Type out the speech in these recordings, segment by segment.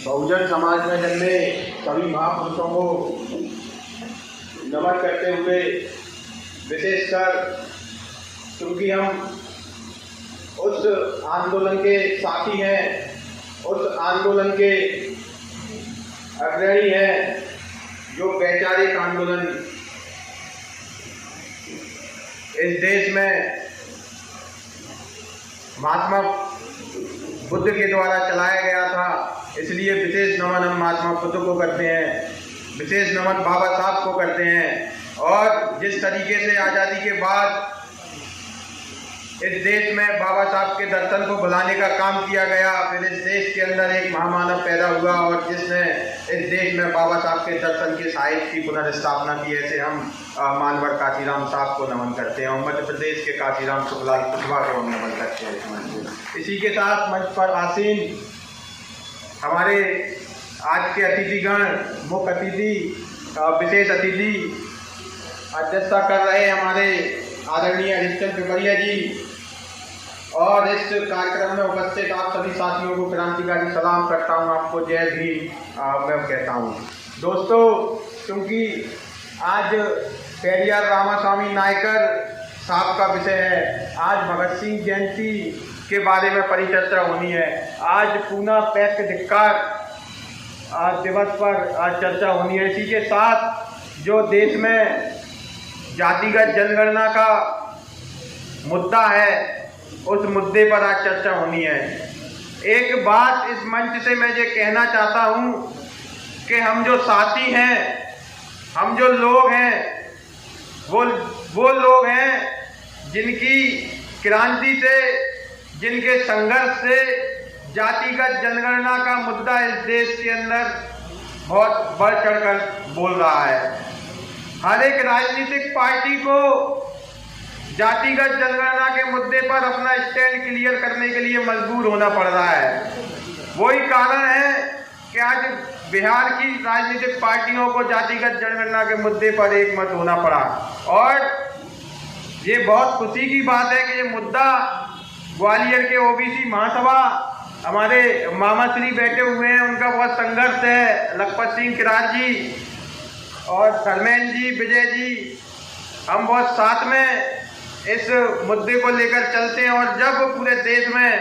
बहुजन समाज में जन्मे सभी महापुरुषों को नमन करते हुए, विशेषकर क्योंकि हम उस आंदोलन के साथी हैं, उस आंदोलन के अग्रणी हैं जो वैचारिक आंदोलन इस देश में महात्मा बुद्ध के द्वारा चलाया गया था। इसलिए विशेष नमन हम महात्मा बुद्ध को करते हैं, विशेष नमन बाबा साहब को करते हैं। और जिस तरीके से आज़ादी के बाद इस देश में बाबा साहब के दर्शन को बुलाने का काम किया गया, फिर इस देश के अंदर एक महामानव पैदा हुआ और जिसने इस देश में बाबा साहब के दर्शन के साहित्य की पुनर्स्थापना की। ऐसे हम मानवर काशीराम साहब को नमन करते हैं और मध्य प्रदेश के काशीराम सुखलाल कुशवाहा को हम नमन करते हैं। इसी के साथ मंच पर आसीन हमारे आज के अतिथिगण, मुख्य अतिथि, विशेष अतिथि अध्यक्षता कर रहे हमारे आदरणीय हरिश्चंद्र पिपरिया जी, और इस कार्यक्रम में उपस्थित आप सभी साथियों को क्रांतिकारी सलाम करता हूं। आपको जय भीम मैं कहता हूं। दोस्तों, क्योंकि आज पेरियार रामास्वामी नायकर साहब का विषय है, आज भगत सिंह जयंती के बारे में परिचर्चा होनी है, आज पूना पैक्ट धिक्कार दिवस पर आज चर्चा होनी है। इसी के साथ जो देश में जातिगत जनगणना का मुद्दा है, उस मुद्दे पर आज चर्चा होनी है। एक बात इस मंच से मैं ये कहना चाहता हूं कि हम जो साथी हैं, हम जो लोग हैं, वो लोग हैं जिनकी क्रांति से, जिनके संघर्ष से जातिगत जनगणना का मुद्दा इस देश के अंदर बहुत बढ़ चढ़कर बोल रहा है। हर एक राजनीतिक पार्टी को जातिगत जनगणना के मुद्दे पर अपना स्टैंड क्लियर करने के लिए मजबूर होना पड़ रहा है। वही कारण है कि आज बिहार की राजनीतिक पार्टियों को जातिगत जनगणना के मुद्दे पर एक मत होना पड़ा। और ये बहुत खुशी की बात है कि ये मुद्दा ग्वालियर के ओबीसी महासभा, हमारे मामा श्री बैठे हुए हैं, उनका बहुत संघर्ष है, लखपत सिंह किरार जी और धर्मेंद्र जी, विजय जी, हम बहुत साथ में इस मुद्दे को लेकर चलते हैं। और जब पूरे देश में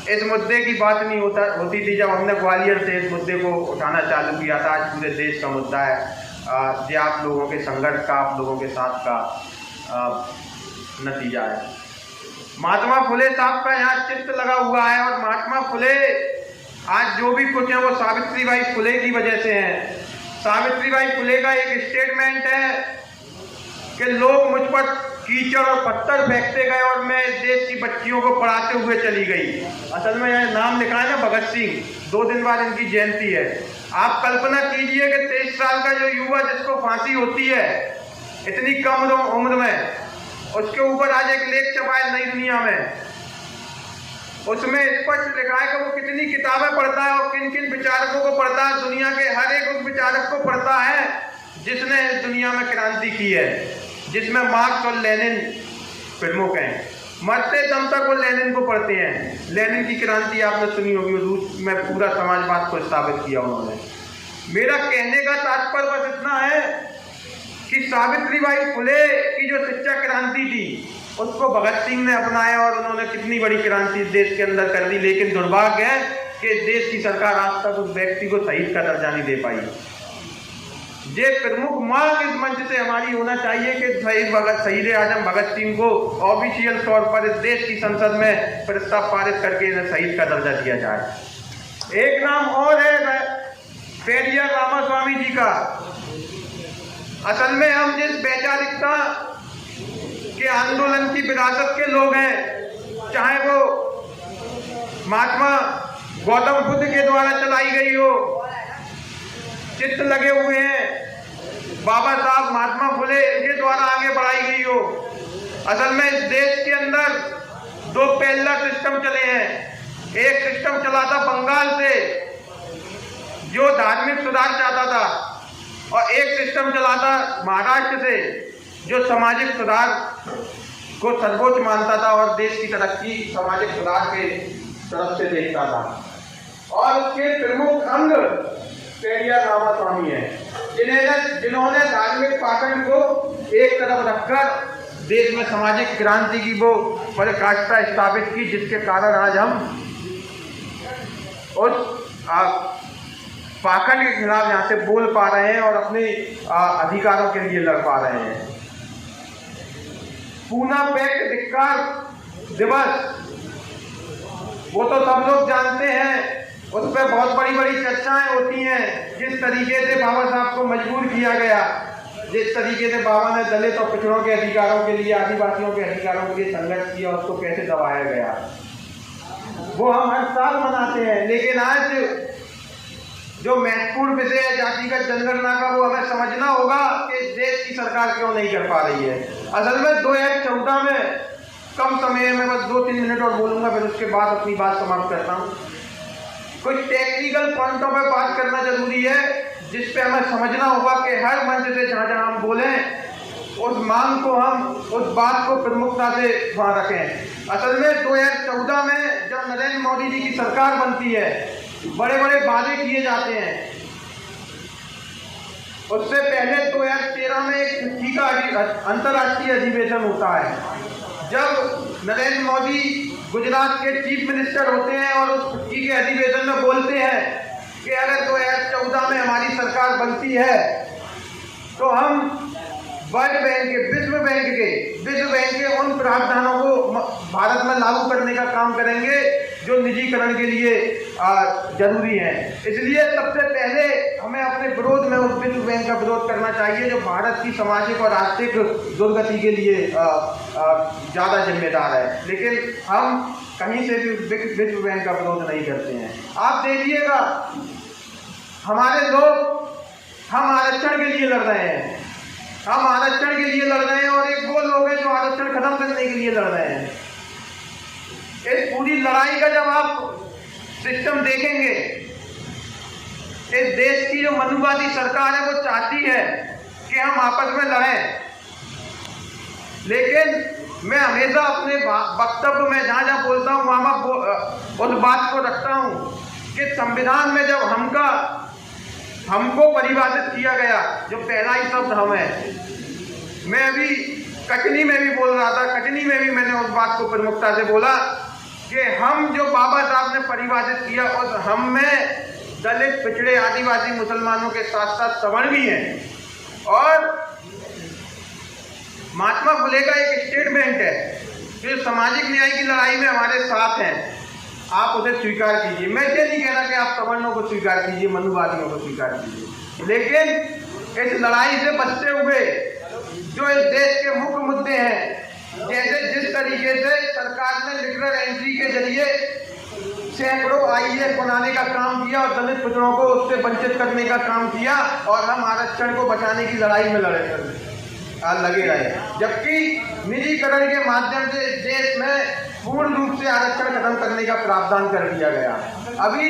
इस मुद्दे की बात नहीं होती थी, जब हमने ग्वालियर से इस मुद्दे को उठाना चालू किया था, आज पूरे देश का मुद्दा है। ये आप लोगों के संघर्ष का, आप लोगों के साथ का नतीजा है। महात्मा फुले साहब का यहाँ चित्र लगा हुआ है और महात्मा फुले आज जो भी कुछ है वो सावित्रीबाई फुले की वजह से हैं। सावित्रीबाई फुले का एक स्टेटमेंट है कि लोग मुझ पर कीचड़ और पत्थर फेंकते गए और मैं इस देश की बच्चियों को पढ़ाते हुए चली गई। असल में यह नाम लिखा है ना भगत सिंह, 2 दिन बाद इनकी जयंती है। आप कल्पना कीजिए कि 23 साल का जो युवा जिसको फांसी होती है इतनी कम उम्र में, उसके ऊपर आज एक लेख छपा है नई दुनिया में, उसमें स्पष्ट लिखा है कि वो कितनी किताबें पढ़ता है और किन किन विचारकों को पढ़ता है। दुनिया के हर एक उस विचारक को पढ़ता है जिसने इस दुनिया में क्रांति की है, जिसमें मार्क्स और लेनिन प्रमुख हैं। मरते दम तक वो लेनिन को पढ़ते हैं। लेनिन की क्रांति आपने सुनी होगी, रूस में पूरा समाजवाद को स्थापित किया उन्होंने। मेरा कहने का तात्पर्य बस इतना है कि सावित्रीबाई फुले की जो शिक्षा क्रांति थी उसको भगत सिंह ने अपनाया और उन्होंने कितनी बड़ी क्रांति देश के अंदर कर दी। लेकिन दुर्भाग्य है कि देश की सरकार आज तक उस व्यक्ति को शहीद का दर्जा नहीं दे पाई। ये प्रमुख मांग इस मंच से हमारी होना चाहिए कि शहीद आजम भगत सिंह को ऑफिशियल तौर पर इस देश की संसद में प्रस्ताव पारित करके इन्हें शहीद का दर्जा दिया जाए। एक नाम और है पेरियार रामास्वामी जी का। असल में हम जिस वैचारिकता के आंदोलन की विरासत के लोग हैं, चाहे वो महात्मा गौतम बुद्ध के द्वारा चलाई गई हो, चित्र लगे हुए हैं, बाबा साहब महात्मा फुले के द्वारा आगे बढ़ाई गई हो। असल में इस देश के अंदर 2 पैरेलल सिस्टम चले हैं। एक सिस्टम चला था बंगाल से जो धार्मिक सुधार चाहता था, और एक सिस्टम चला था महाराष्ट्र से जो सामाजिक सुधार को सर्वोच्च मानता था और देश की तरक्की सामाजिक सुधार के तरफ से देखता था। और उसके प्रमुख अंग पेरियार रामास्वामी हैं, जिन्होंने धार्मिक पाखंड को एक तरफ रखकर देश में सामाजिक क्रांति की वो पराकाष्ठा स्थापित की, जिसके कारण आज हम उस पाखंड के खिलाफ यहाँ से बोल पा रहे हैं और अपने अधिकारों के लिए लड़ पा रहे हैं। पूना पैक्ट धिक्कार दिवस, वो तो सब लोग जानते हैं, उस पर बहुत बड़ी बड़ी चर्चाएं होती हैं। जिस तरीके से बाबा साहब को मजबूर किया गया, जिस तरीके से बाबा ने दलित और पिछड़ों के अधिकारों के लिए, आदिवासियों के अधिकारों के लिए संघर्ष किया, उसको कैसे दबाया गया, वो हम हर साल मनाते हैं। लेकिन आज जो महत्वपूर्ण विषय है जातिगत जनगणना का, वो हमें समझना होगा कि देश की सरकार क्यों नहीं कर पा रही है। असल में 2014 में, कम समय में बस 2-3 मिनट और बोलूंगा, फिर उसके बाद अपनी बात समाप्त करता हूँ। कुछ टेक्निकल पॉइंटों पर बात करना जरूरी है, जिस पे हमें समझना होगा कि हर मंच से जहां जहां हम बोलें, उस मांग को हम, उस बात को प्रमुखता से वहां रखें। असल में 2014 में जब नरेंद्र मोदी जी की सरकार बनती है, बड़े बड़े वादे किए जाते हैं। उससे पहले 2013 में एक फिक्की का अंतर्राष्ट्रीय अधिवेशन होता है, जब नरेंद्र मोदी गुजरात के चीफ मिनिस्टर होते हैं और उस फिक्की के अधिवेशन में बोलते हैं कि अगर 2014 में हमारी सरकार बनती है तो हम वर्ल्ड बैंक के, विश्व बैंक के उन प्रावधानों को भारत में लागू करने का काम करेंगे जो निजीकरण के लिए जरूरी है। इसलिए सबसे पहले हमें अपने विरोध में उस विश्व बैंक का विरोध करना चाहिए, जो भारत की सामाजिक और आर्थिक दुर्गति के लिए ज़्यादा जिम्मेदार है। लेकिन हम कहीं से भी विश्व बैंक का विरोध नहीं करते हैं। आप देखिएगा, हमारे लोग, हम आरक्षण के लिए लड़ रहे हैं, हम आरक्षण के लिए लड़ रहे हैं, और एक वो लोग हैं जो आरक्षण खत्म करने के लिए लड़ रहे हैं। इस पूरी लड़ाई का जब आप सिस्टम देखेंगे, इस देश की जो मनुवादी सरकार है वो चाहती है कि हम आपस में लड़ें, लेकिन मैं हमेशा अपने वक्तव्य में जहां जहां बोलता हूं वहां उस बात को रखता हूं कि संविधान में जब हमको परिभाषित किया गया, जो पहला ही शब्द हम है, मैं अभी कटनी में भी बोल रहा था, कटनी में भी मैंने उस बात को प्रमुखता से बोला कि हम जो बाबा साहब ने परिभाषित किया, उस हम में दलित, पिछड़े, आदिवासी, मुसलमानों के साथ साथ सवर्ण भी हैं। और महात्मा फुले का एक स्टेटमेंट है जो सामाजिक न्याय की लड़ाई में हमारे साथ हैं, आप उसे स्वीकार कीजिए। मैं ये नहीं कह रहा कि आप सवर्णों को स्वीकार कीजिए, मनुवादियों को स्वीकार कीजिए, लेकिन इस लड़ाई से बचते हुए जो इस देश के मुख्य मुद्दे हैं, जैसे जिस तरीके से सरकार ने लिटरल एंट्री के जरिए सैकड़ों IAS बनाने का काम किया और दलित पिछड़ों को उससे वंचित करने का काम किया, और हम आरक्षण को बचाने की लड़ाई में लगे रहे, जबकि निजीकरण के माध्यम से इस देश में पूर्ण रूप से आरक्षण खत्म करने का प्रावधान कर दिया गया। अभी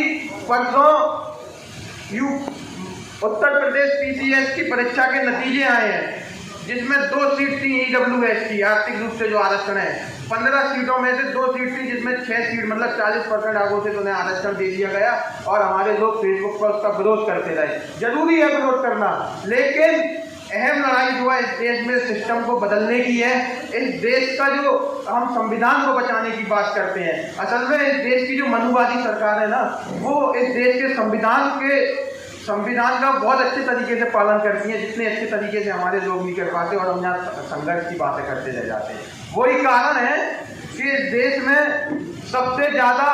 परसों उत्तर प्रदेश PCS की परीक्षा के नतीजे आए हैं, जिसमें 2 सीट थी EWS की, आर्थिक रूप से जो आरक्षण है। 15 सीटों में से 2 सीट थी, जिसमें 6 सीट मतलब 40% आघोषित उन्हें आरक्षण दे दिया गया, और हमारे लोग फेसबुक पर उसका विरोध करते रहे। जरूरी है विरोध करना, लेकिन अहम लड़ाई जो है इस देश में सिस्टम को बदलने की है। इस देश का जो हम संविधान को बचाने की बात करते हैं, असल में इस देश की जो मनुवादी सरकार है ना, वो इस देश के संविधान का बहुत अच्छे तरीके से पालन करती है, जितने अच्छे तरीके से हमारे लोग नहीं कर पाते, और हम यहाँ संघर्ष की बातें करते रह जाते हैं। वही कारण है कि इस देश में सबसे ज्यादा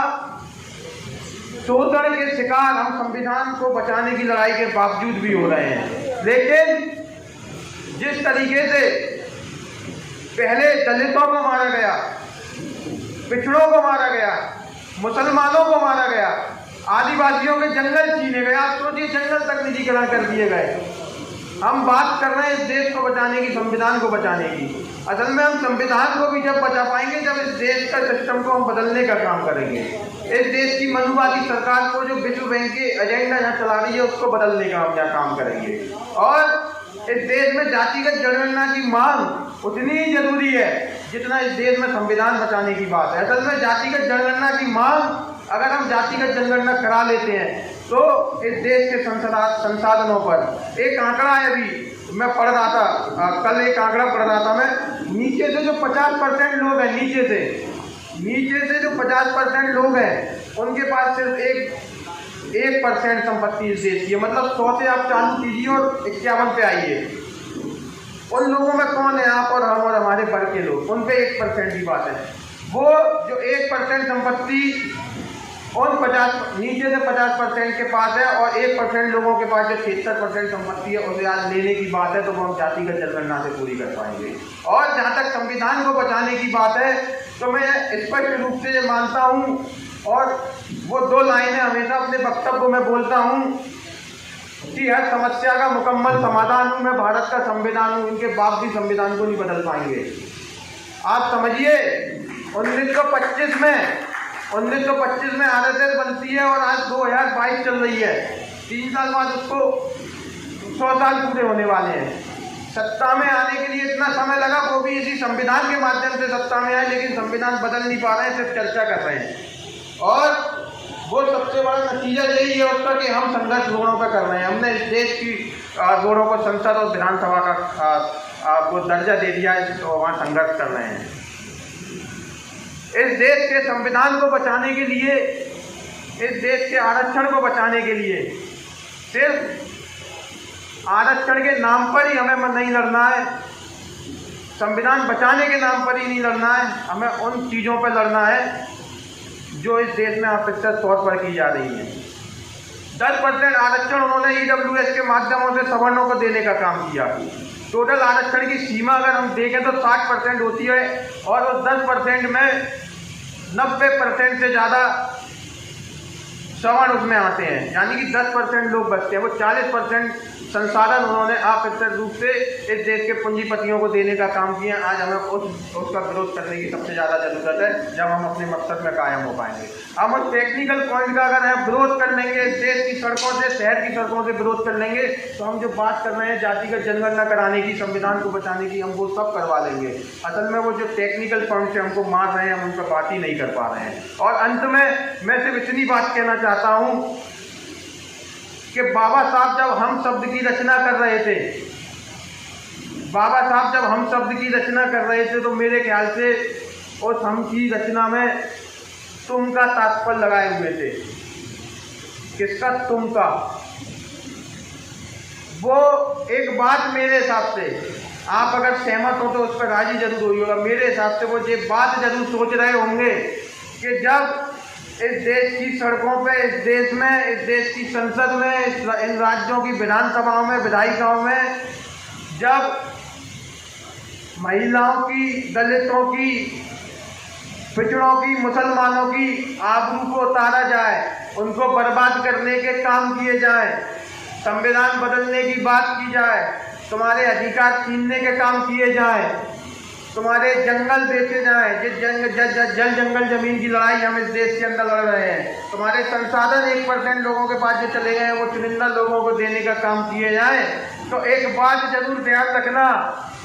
शोषण के शिकार हम संविधान को बचाने की लड़ाई के बावजूद भी हो रहे हैं। लेकिन जिस तरीके से पहले दलितों को मारा गया, पिछड़ों को मारा गया, मुसलमानों को मारा गया, आदिवासियों के जंगल छीने गए, आप सोचिए जंगल तक निजीकरण कर दिए गए। हम बात कर रहे हैं इस देश को बचाने की, संविधान को बचाने की। असल में हम संविधान को भी जब बचा पाएंगे जब इस देश का सिस्टम को हम बदलने का काम करेंगे। इस देश की मनुवादी सरकार को जो विश्व बैंक के एजेंडा यहाँ चला रही है उसको बदलने का हम यहाँ काम करेंगे। और इस देश में जातिगत जनगणना की मांग उतनी ही जरूरी है जितना इस देश में संविधान बचाने की बात है। असल में जातिगत जनगणना की मांग अगर हम जातिगत जनगणना करा लेते हैं तो इस देश के संसाधनों पर एक आंकड़ा है, अभी मैं पढ़ रहा था, कल एक आंकड़ा पढ़ रहा था मैं, नीचे से जो 50% लोग हैं, नीचे से जो 50% लोग हैं उनके पास सिर्फ 1% संपत्ति इस देश की है। मतलब 100 से आप चालू कीजिए और 51 पे आइए। उन लोगों में कौन है? आप और हम और हमारे वर्ग के लोग, उन पे 1% की बात है। वो जो 1% संपत्ति और नीचे से 50% के पास है और 1% लोगों के पास जो 76% संपत्ति है उसे आज लेने की बात है, तो वो हम जातिगत जनगणना से पूरी कर पाएंगे। और जहाँ तक संविधान को बचाने की बात है तो मैं स्पष्ट रूप से ये मानता हूँ, और वो 2 लाइनें हमेशा अपने वक्तव्य में बोलता हूँ कि हर समस्या का मुकम्मल समाधान हूँ मैं, भारत का संविधान हूँ, इनके बाप भी संविधान को नहीं बदल पाएंगे। आप समझिए 1925 में आरएसएस बनती है और आज 2022 चल रही है, 3 साल बाद उसको 100 साल पूरे होने वाले हैं। सत्ता में आने के लिए इतना समय लगा, वो भी इसी संविधान के माध्यम से सत्ता में आए, लेकिन संविधान बदल नहीं पा रहे हैं, सिर्फ चर्चा कर रहे हैं। और वो सबसे बड़ा नतीजा यही है उसका कि हम संघर्ष रोड़ों पर कर रहे हैं। हमने इस देश की रोड़ों को संसद और विधानसभा का को दर्जा दे दिया है, तो वहाँ संघर्ष कर रहे हैं। इस देश के संविधान को बचाने के लिए, इस देश के आरक्षण को बचाने के लिए सिर्फ आरक्षण के नाम पर ही हमें नहीं लड़ना है, संविधान बचाने के नाम पर ही नहीं लड़ना है, हमें उन चीज़ों पर लड़ना है जो इस देश में अप्रत्यक्ष तौर पर की जा रही है। 10% आरक्षण उन्होंने EWS के माध्यमों से सवर्णों को देने का काम किया। टोटल आरक्षण की सीमा अगर हम देखें तो 60% होती है और उस 10% में 90% से ज़्यादा सवर्ण उसमें आते हैं, यानी कि 10% लोग बचते हैं। वो 40% संसाधन उन्होंने अप्रत्यक्ष रूप से इस देश के पूंजीपतियों को देने का काम किया। आज हमें उसका विरोध करने की सबसे ज़्यादा ज़रूरत है, जब हम अपने मकसद में कायम हो पाएंगे। हम उस टेक्निकल पॉइंट का अगर हम विरोध कर लेंगे, देश की सड़कों से, शहर की सड़कों से विरोध कर लेंगे, तो हम जो बात कर रहे हैं जातिगत जनगणना कराने की, संविधान को बचाने की, हम वो सब करवा लेंगे। असल में वो जो टेक्निकल पॉइंट से हमको मार रहे हैं, हम उन पर बात ही नहीं कर पा रहे हैं। और अंत में मैं सिर्फ इतनी बात कहना चाहता हूँ कि बाबा साहब जब हम शब्द की रचना कर रहे थे, तो मेरे ख्याल से उस हम की रचना में तुम का तात्पर्य लगाए हुए थे। किसका? तुम का। वो एक बात मेरे हिसाब से, आप अगर सहमत हो तो उस पर राजी जरूर होइएगा, मेरे हिसाब से वो ये बात जरूर सोच रहे होंगे कि जब इस देश की सड़कों पे, इस देश में, इस देश की संसद में, इन राज्यों की विधानसभाओं में, विधायिकाओं में जब महिलाओं की, दलितों की, पिछड़ों की, मुसलमानों की आबरू को उतारा जाए, उनको बर्बाद करने के काम किए जाए, संविधान बदलने की बात की जाए, तुम्हारे अधिकार छीनने के काम किए जाए, तुम्हारे जंगल बेचे जाएं, जल जंगल जमीन की लड़ाई हम इस देश के अंदर लड़ रहे हैं, तुम्हारे संसाधन 1% लोगों के पास जो चले गए हैं वो चुनिंदा लोगों को देने का काम किए जाएं, तो एक बात जरूर ध्यान रखना,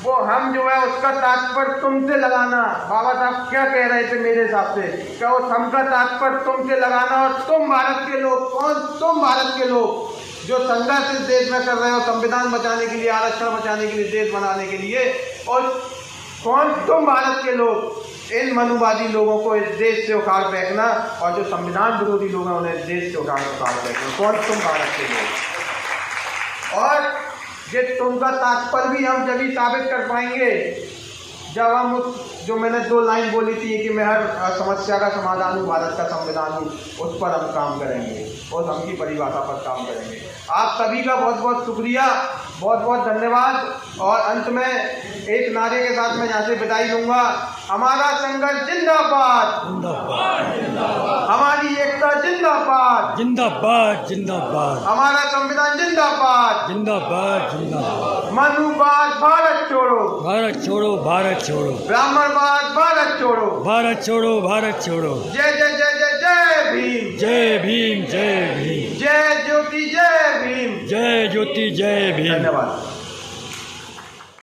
वो हम जो है उसका तात्पर्य तुमसे लगाना। बाबा साहब क्या कह रहे थे मेरे हिसाब से, क्या उस हम का तात्पर्य तुमसे लगाना, और तुम भारत के लोग, कौन? तुम भारत के लोग जो संघर्ष इस देश में कर रहे हो संविधान बचाने के लिए, आरक्षण बचाने के लिए, देश बनाने के लिए, और कौन? तुम भारत के लोग इन मनुवादी लोगों को इस देश से उखाड़ फेंकना, और जो संविधान विरोधी लोग हैं उन्हें इस देश से उखाड़ फेंकना। कौन? तुम भारत के लोग। और ये तुमका तात्पर्य भी हम जब ही साबित कर पाएंगे जब हम उस जो मैंने 2 लाइन बोली थी कि मैं हर समस्या का समाधान हूँ, भारत का संविधान हूँ, उस पर हम काम करेंगे, उस हम की परिभाषा पर काम करेंगे। आप सभी का बहुत बहुत शुक्रिया, बहुत बहुत धन्यवाद। और अंत में एक नारे के साथ मैं यहाँ से विदाई लूँगा। हमारा संघर्ष जिंदाबाद, हमारी एकता जिंदाबाद, जिंदाबाद जिंदाबाद, हमारा संविधान जिंदाबाद, जिंदाबाद जिंदाबाद, मनुवाद भारत छोड़ो, भारत छोड़ो, भारत छोड़ो, ब्राह्मणवाद भारत छोड़ो, भारत छोड़ो, भारत छोड़ो। जय जय जय जय जय भीम, जय भीम, जय भीम, जय ज्योति जय भीम, जय ज्योति जय भीम। धन्यवाद।